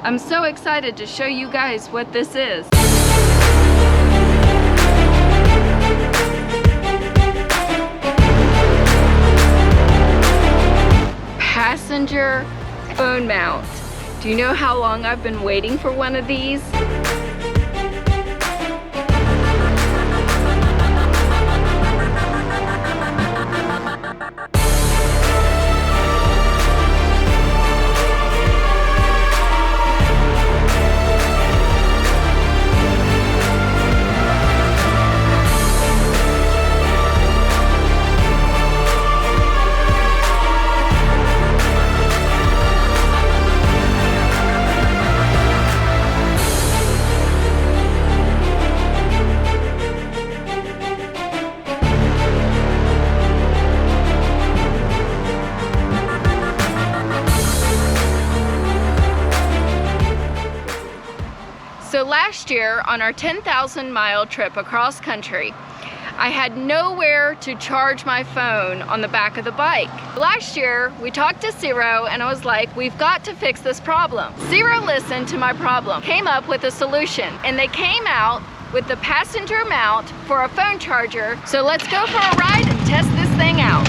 I'm so excited to show you guys what this is. Passenger phone mount. Do you know how long I've been waiting for one of these? So last year on our 10,000 mile trip across country, I had nowhere to charge my phone on the back of the bike. Last year, we talked to Zero and I was like, we've got to fix this problem. Zero listened to my problem, came up with a solution, and they came out with the passenger mount for a phone charger. So let's go for a ride and test this thing out.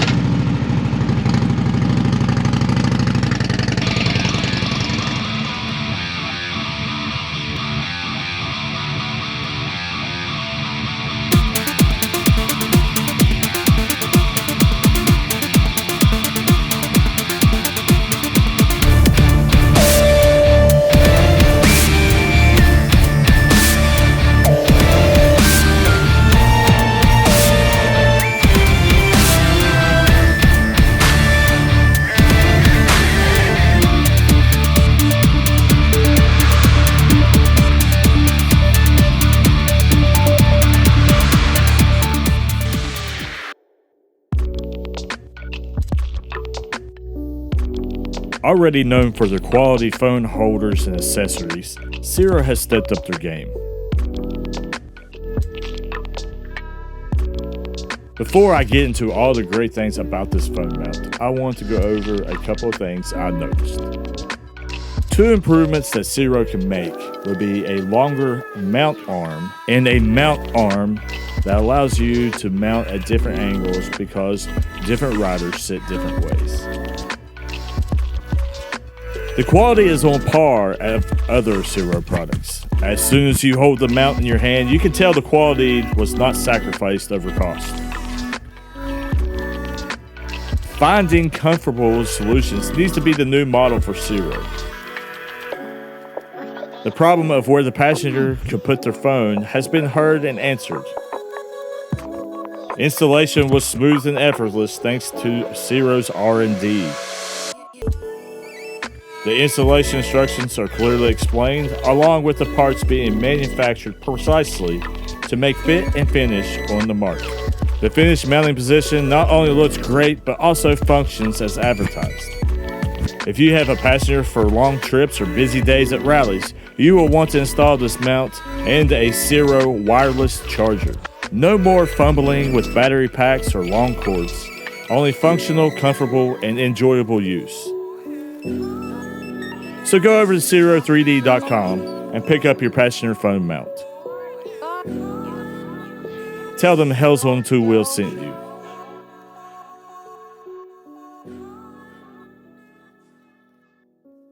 Already known for their quality phone holders and accessories, Zero has stepped up their game. Before I get into all the great things about this phone mount, I want to go over a couple of things I noticed. Two improvements that Zero can make would be a longer mount arm and a mount arm that allows you to mount at different angles because different riders sit different ways. The quality is on par of other Zero products. As soon as you hold the mount in your hand, you can tell the quality was not sacrificed over cost. Finding comfortable solutions needs to be the new model for Zero. The problem of where the passenger could put their phone has been heard and answered. Installation was smooth and effortless thanks to Zero's R&D. The installation instructions are clearly explained, along with the parts being manufactured precisely to make fit and finish on the mark. The finished mounting position not only looks great, but also functions as advertised. If you have a passenger for long trips or busy days at rallies, you will want to install this mount and a Zero wireless charger. No more fumbling with battery packs or long cords, only functional, comfortable, and enjoyable use. So go over to Zero3D.com and pick up your passenger phone mount. Tell them Hell's on Two Wheels sent you.